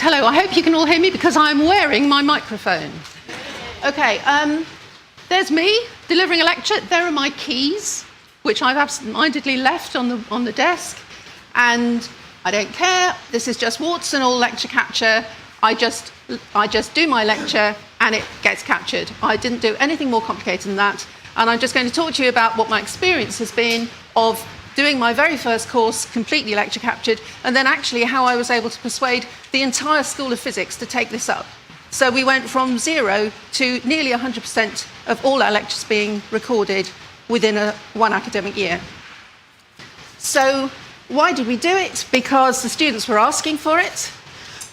Hello, I hope you can all hear me because I'm wearing my microphone. Okay, there's me delivering a lecture. There are my keys, which I've absent-mindedly left on the desk, and I don't care. This is just warts and all lecture capture. I just do my lecture and it gets captured. I didn't do anything more complicated than that, and I'm just going to talk to you about what my experience has been of doing my very first course completely lecture captured, and then actually how I was able to persuade the entire School of Physics to take this up. So we went from 0 to nearly 100% of all our lectures being recorded within one academic year. So why did we do it? Because the students were asking for it,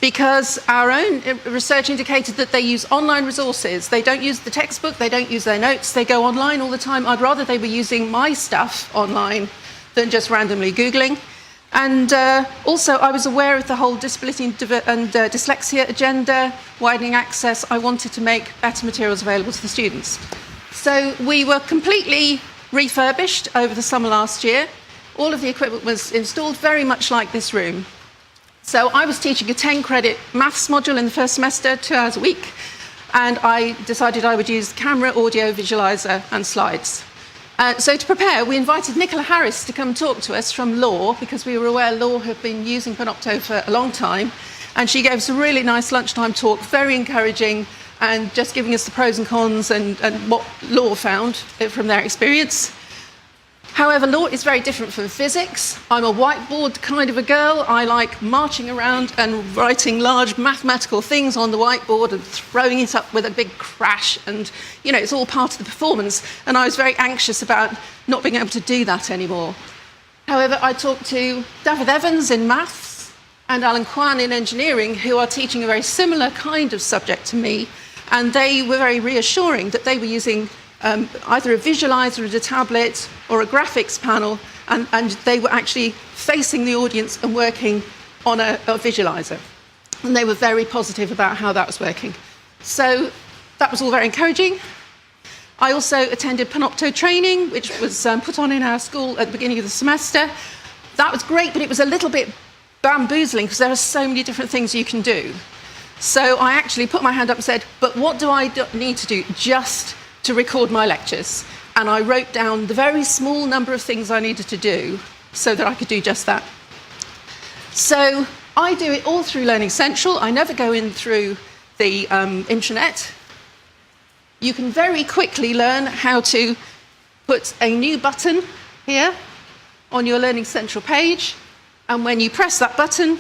because our own research indicated that they use online resources. They don't use the textbook, they don't use their notes, they go online all the time. I'd rather they were using my stuff online than just randomly Googling. And also, I was aware of the whole disability and dyslexia agenda, widening access. I wanted to make better materials available to the students. So we were completely refurbished over the summer last year. All of the equipment was installed very much like this room. So I was teaching a 10-credit maths module in the first semester, 2 hours a week, and I decided I would use camera, audio, visualizer, and slides. So to prepare, we invited Nicola Harris to come talk to us from Law, because we were aware Law had been using Panopto for a long time, and she gave us a really nice lunchtime talk, very encouraging, and just giving us the pros and cons and what Law found from their experience. However, Law is very different from physics. I'm a whiteboard kind of a girl. I like marching around and writing large mathematical things on the whiteboard and throwing it up with a big crash. And, you know, it's all part of the performance. And I was very anxious about not being able to do that anymore. However, I talked to David Evans in maths and Alan Kwan in engineering, who are teaching a very similar kind of subject to me. And they were very reassuring that they were using either a visualizer at a tablet or a graphics panel, and they were actually facing the audience and working on a visualizer. And they were very positive about how that was working. So that was all very encouraging. I also attended Panopto training, which was put on in our school at the beginning of the semester. That was great, but it was a little bit bamboozling because there are so many different things you can do. So I actually put my hand up and said, but what do I need to do just to record my lectures? And I wrote down the very small number of things I needed to do so that I could do just that. So I do it all through Learning Central. I never go in through the intranet. You can very quickly learn how to put a new button here on your Learning Central page. And when you press that button,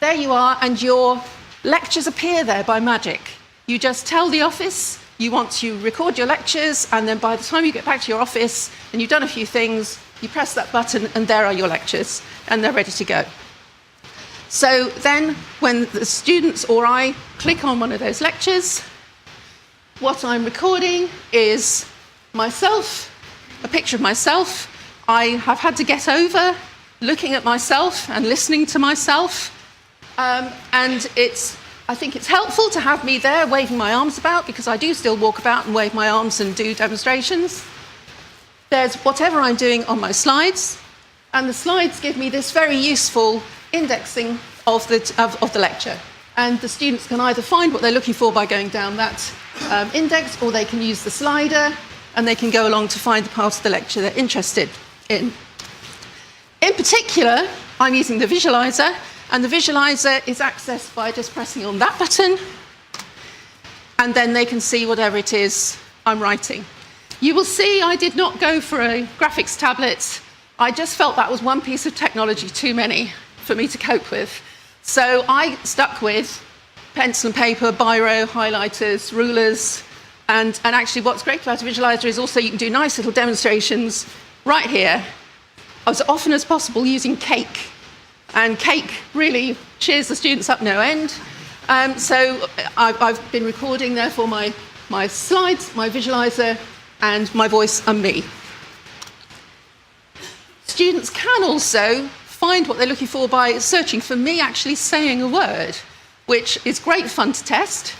there you are, and your lectures appear there by magic. You just tell the office you want to record your lectures, and then by the time you get back to your office and you've done a few things, you press that button and there are your lectures, and they're ready to go. So then when the students or I click on one of those lectures, what I'm recording is myself, a picture of myself. I have had to get over looking at myself and listening to myself, and I think it's helpful to have me there waving my arms about, because I do still walk about and wave my arms and do demonstrations. There's whatever I'm doing on my slides, and the slides give me this very useful indexing of the lecture. And the students can either find what they're looking for by going down that index, or they can use the slider, and they can go along to find the part of the lecture they're interested in. In particular, I'm using the visualizer, and the visualizer is accessed by just pressing on that button, and then they can see whatever it is I'm writing. You will see I did not go for a graphics tablet. I just felt that was one piece of technology too many for me to cope with. So I stuck with pencil and paper, biro, highlighters, rulers, and actually what's great about a visualizer is also you can do nice little demonstrations right here, as often as possible using Cake. And Cake really cheers the students up no end. So I've been recording, therefore, my slides, my visualizer, and my voice and me. Students can also find what they're looking for by searching for me actually saying a word, which is great fun to test.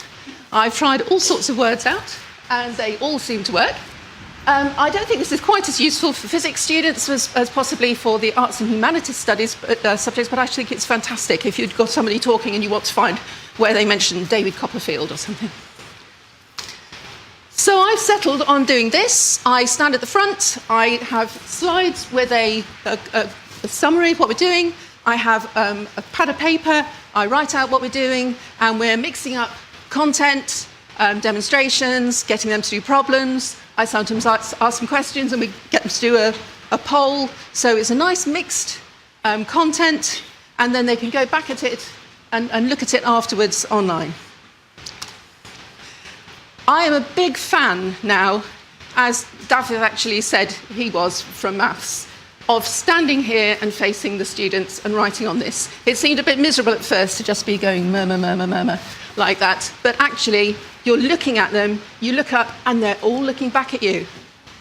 I've tried all sorts of words out, and they all seem to work. I don't think this is quite as useful for physics students as possibly for the arts and humanities studies subjects, but I actually think it's fantastic if you've got somebody talking and you want to find where they mention David Copperfield or something. So I've settled on doing this. I stand at the front. I have slides with a summary of what we're doing. I have a pad of paper. I write out what we're doing, and we're mixing up content, demonstrations, getting them to do problems. I sometimes ask some questions, and we get them to do a poll. So it's a nice mixed content, and then they can go back at it and look at it afterwards online. I am a big fan now, as David actually said he was from maths, of standing here and facing the students and writing on this. It seemed a bit miserable at first to just be going murmur, murmur, murmur, like that. But actually, you're looking at them, you look up, and they're all looking back at you.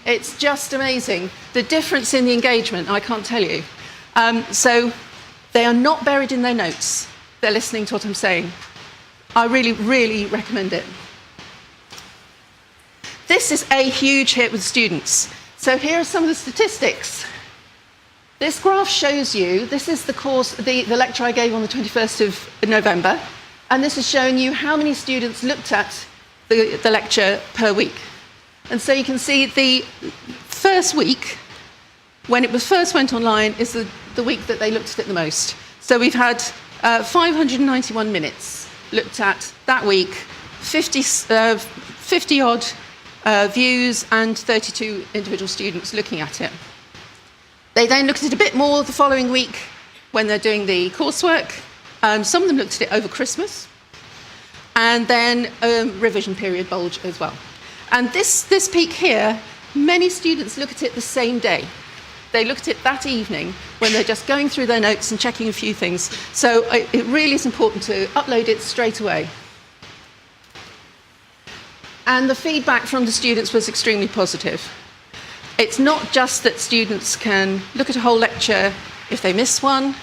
It's just amazing. The difference in the engagement, I can't tell you. So they are not buried in their notes. They're listening to what I'm saying. I really, really recommend it. This is a huge hit with students. So here are some of the statistics. This graph shows you, this is the course, the lecture I gave on the 21st of November, and this is showing you how many students looked at the lecture per week. And so you can see the first week, when it was first went online, is the week that they looked at it the most. So we've had 591 minutes looked at that week, 50 odd views and 32 individual students looking at it. They then looked at it a bit more the following week when they're doing the coursework. Some of them looked at it over Christmas, and then revision period bulge as well. And this peak here, many students look at it the same day. They look at it that evening when they're just going through their notes and checking a few things. So it really is important to upload it straight away. And the feedback from the students was extremely positive. It's not just that students can look at a whole lecture if they miss one.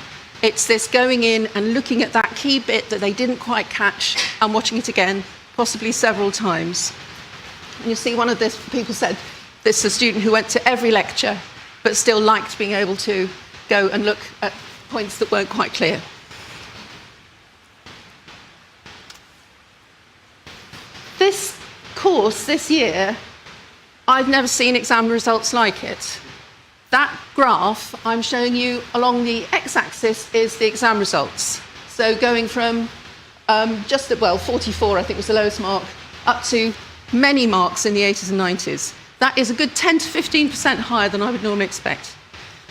It's this going in and looking at that key bit that they didn't quite catch and watching it again, possibly several times. And you see one of the people said this is a student who went to every lecture but still liked being able to go and look at points that weren't quite clear. This course this year, I've never seen exam results like it. That graph I'm showing you along the x-axis is the exam results. So going from just at, 44, I think was the lowest mark, up to many marks in the 80s and 90s. That is a good 10 to 15% higher than I would normally expect.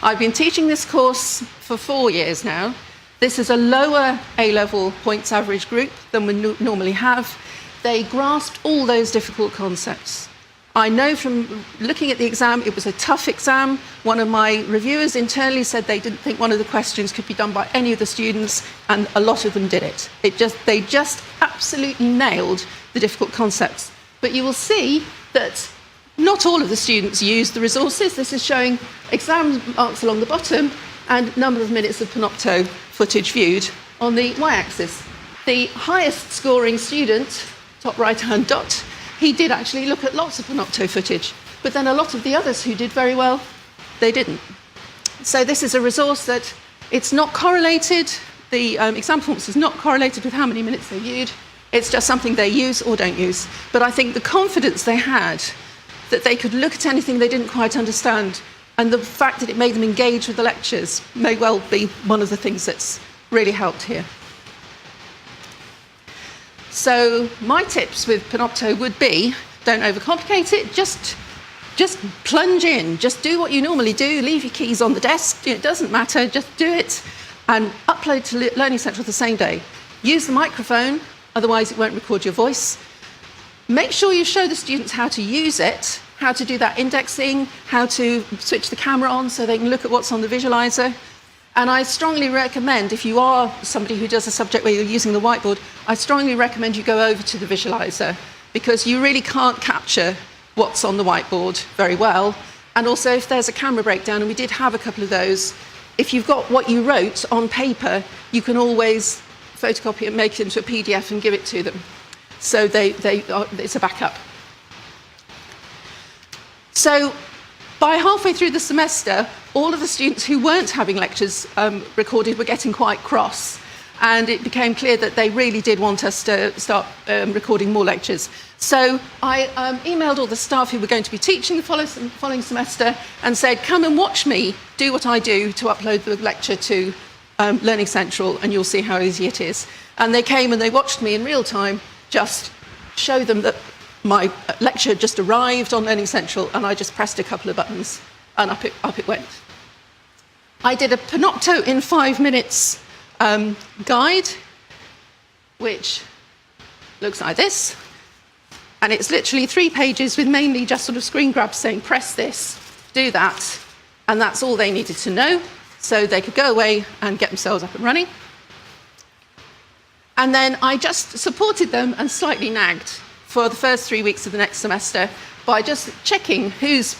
I've been teaching this course for 4 years now. This is a lower A-level points average group than we normally have. They grasped all those difficult concepts. I know from looking at the exam, it was a tough exam. One of my reviewers internally said they didn't think one of the questions could be done by any of the students, and a lot of them did it. They just absolutely nailed the difficult concepts. But you will see that not all of the students used the resources. This is showing exam marks along the bottom and number of minutes of Panopto footage viewed on the y-axis. The highest scoring student, top right-hand dot, he did actually look at lots of Panopto footage, but then a lot of the others who did very well, they didn't. So this is a resource that it's not correlated, the exam performance is not correlated with how many minutes they viewed, it's just something they use or don't use. But I think the confidence they had that they could look at anything they didn't quite understand, and the fact that it made them engage with the lectures may well be one of the things that's really helped here. So my tips with Panopto would be, don't overcomplicate it, just plunge in, just do what you normally do, leave your keys on the desk, it doesn't matter, just do it, and upload to Learning Central the same day. Use the microphone, otherwise it won't record your voice. Make sure you show the students how to use it, how to do that indexing, how to switch the camera on so they can look at what's on the visualizer. And I strongly recommend, if you are somebody who does a subject where you're using the whiteboard, I strongly recommend you go over to the visualizer, because you really can't capture what's on the whiteboard very well. And also, if there's a camera breakdown, and we did have a couple of those, if you've got what you wrote on paper, you can always photocopy it, make it into a PDF and give it to them. So it's a backup. So by halfway through the semester, all of the students who weren't having lectures recorded were getting quite cross. And it became clear that they really did want us to start recording more lectures. So I emailed all the staff who were going to be teaching the following semester and said, come and watch me do what I do to upload the lecture to Learning Central, and you'll see how easy it is. And they came and they watched me in real time just show them that my lecture had just arrived on Learning Central, and I just pressed a couple of buttons and up it went. I did a Panopto in 5 minutes guide, which looks like this. And it's literally 3 pages with mainly just sort of screen grabs saying, press this, do that. And that's all they needed to know. So they could go away and get themselves up and running. And then I just supported them and slightly nagged for the first 3 weeks of the next semester by just checking whose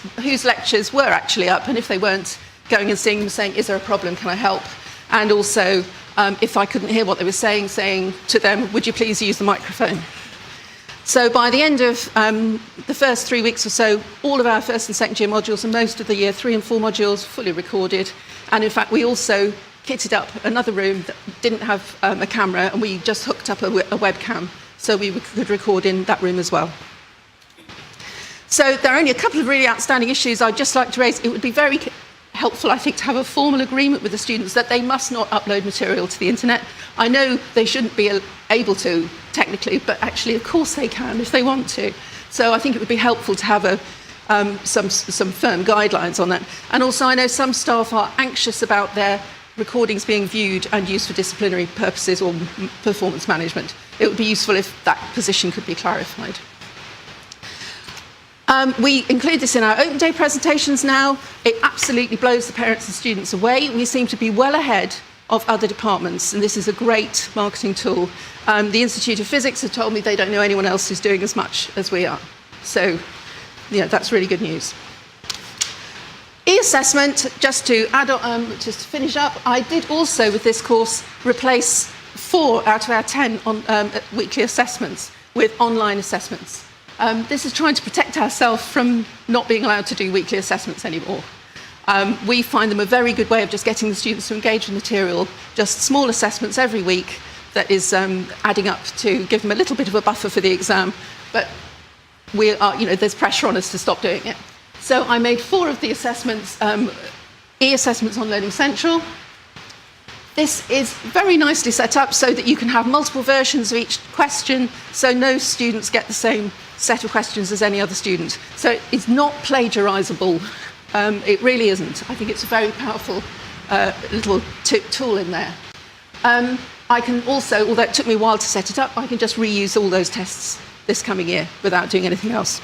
lectures were actually up, and if they weren't, going and seeing them, saying, is there a problem, can I help? And also, if I couldn't hear what they were saying to them, would you please use the microphone? So by the end of the first 3 weeks or so, all of our first and second year modules and most of the year 3 and 4 modules fully recorded. And in fact, we also kitted up another room that didn't have a camera, and we just hooked up a webcam so we could record in that room as well. So there are only a couple of really outstanding issues I'd just like to raise. It would be very helpful, I think, to have a formal agreement with the students that they must not upload material to the internet. I know they shouldn't be able to, technically, but actually, of course, they can if they want to. So I think it would be helpful to have some firm guidelines on that. And also, I know some staff are anxious about their recordings being viewed and used for disciplinary purposes or performance management. It would be useful if that position could be clarified. We include this in our open day presentations now. It absolutely blows the parents and students away. We seem to be well ahead of other departments, and this is a great marketing tool. The Institute of Physics have told me they don't know anyone else who's doing as much as we are. So, yeah, that's really good news. E-assessment, just to add on, just to finish up, I did also with this course replace 4 out of our 10 weekly assessments with online assessments. This is trying to protect ourselves from not being allowed to do weekly assessments anymore. We find them a very good way of just getting the students to engage with material, just small assessments every week that is adding up to give them a little bit of a buffer for the exam, but we are, there's pressure on us to stop doing it. So I made 4 of the assessments, e-assessments on Learning Central. This is very nicely set up so that you can have multiple versions of each question, so no students get the same set of questions as any other student. So it's not plagiarizable. It really isn't. I think it's a very powerful little tool in there. I can also, although it took me a while to set it up, I can just reuse all those tests this coming year without doing anything else.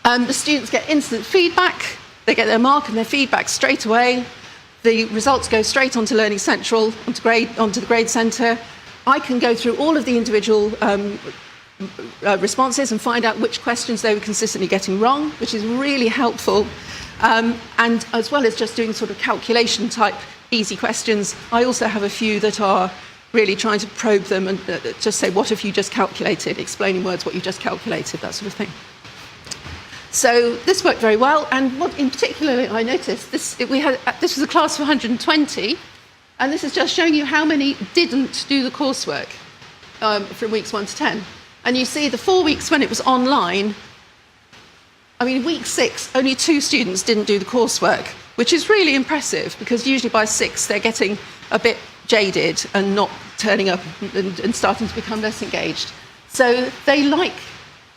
The students get instant feedback. They get their mark and their feedback straight away. The results go straight onto Learning Central, onto the Grade Centre. I can go through all of the individual responses and find out which questions they were consistently getting wrong, which is really helpful. And as well as just doing sort of calculation type easy questions, I also have a few that are really trying to probe them and just say, what have you just calculated? Explain in words what you just calculated, that sort of thing. So this worked very well, and what in particular I noticed, this was a class of 120, and this is just showing you how many didn't do the coursework from weeks 1 to 10. And you see the 4 weeks when it was online, I mean, week 6, only 2 students didn't do the coursework, which is really impressive, because usually by 6 they're getting a bit jaded and not turning up and starting to become less engaged. So they like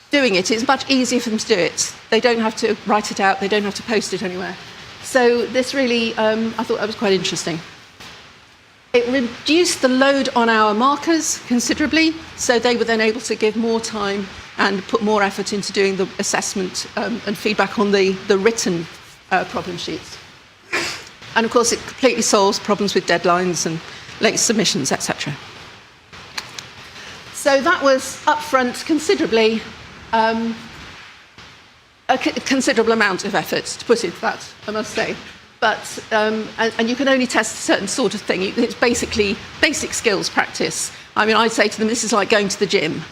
doing it. It's much easier for them to do it. They don't have to write it out. They don't have to post it anywhere. So this really, I thought that was quite interesting. It reduced the load on our markers considerably, so they were then able to give more time and put more effort into doing the assessment and feedback on the written problem sheets. And of course, it completely solves problems with deadlines and late submissions, etc. So that was upfront considerably a considerable amount of effort, to put it that, I must say. But, and you can only test a certain sort of thing. It's basically basic skills practice. I mean, I'd say to them, this is like going to the gym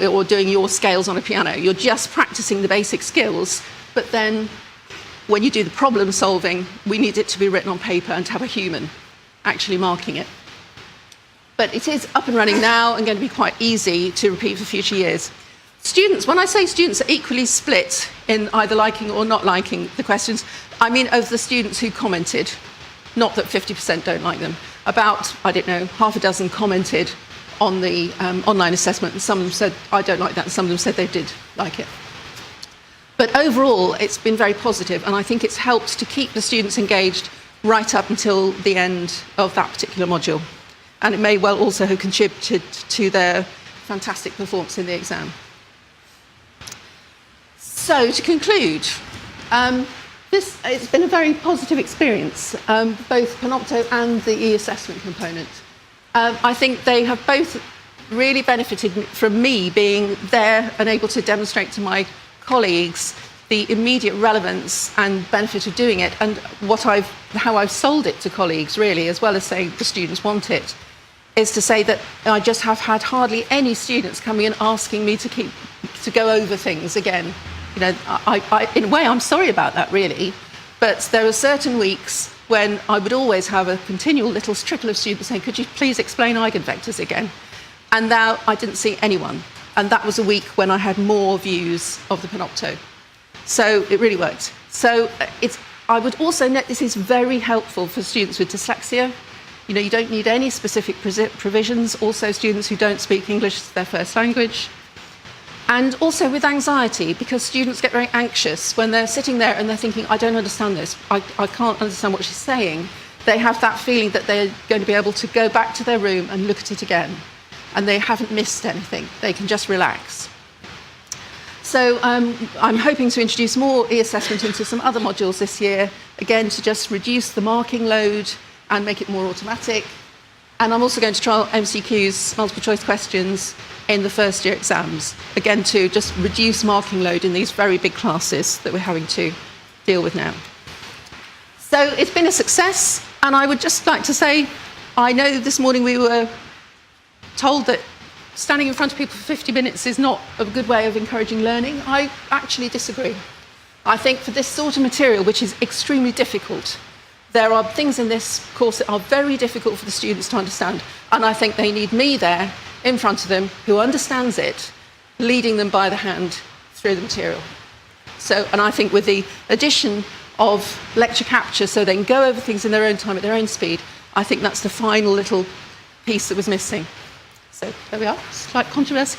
or doing your scales on a piano. You're just practicing the basic skills. but then when you do the problem solving, we need it to be written on paper and to have a human actually marking it. But it is up and running now and going to be quite easy to repeat for future years. Students, when I say students are equally split in either liking or not liking the questions, I mean of the students who commented, not that 50% don't like them. About, I don't know, half a dozen commented on the online assessment, and some of them said, I don't like that, and some of them said they did like it. But overall, it's been very positive, and I think it's helped to keep the students engaged right up until the end of that particular module. And it may well also have contributed to their fantastic performance in the exam. So, to conclude, it's been a very positive experience, both Panopto and the e-assessment component. I think they have both really benefited from me being there and able to demonstrate to my colleagues the immediate relevance and benefit of doing it, and how I've sold it to colleagues, really, as well as saying the students want it, is to say that I just have had hardly any students coming and asking me to go over things again. You know, in a way, I'm sorry about that, really, but there are certain weeks when I would always have a continual little trickle of students saying, could you please explain eigenvectors again? And now I didn't see anyone. And that was a week when I had more views of the Panopto. So it really worked. So I would also note this is very helpful for students with dyslexia. You know, you don't need any specific provisions. Also, students who don't speak English as their first language. And also with anxiety, because students get very anxious when they're sitting there and they're thinking, I don't understand this, I can't understand what she's saying. They have that feeling that they're going to be able to go back to their room and look at it again. And they haven't missed anything. They can just relax. So I'm hoping to introduce more e-assessment into some other modules this year, again, to just reduce the marking load and make it more automatic. And I'm also going to trial MCQs, multiple choice questions, in the first year exams, again, to just reduce marking load in these very big classes that we're having to deal with now. So it's been a success, and I would just like to say, I know this morning we were told that standing in front of people for 50 minutes is not a good way of encouraging learning. I actually disagree. I think for this sort of material, which is extremely difficult, there are things in this course that are very difficult for the students to understand, and I think they need me there in front of them who understands it, leading them by the hand through the material. So, and I think with the addition of lecture capture, so they can go over things in their own time at their own speed, I think that's the final little piece that was missing. So there we are, slight controversy.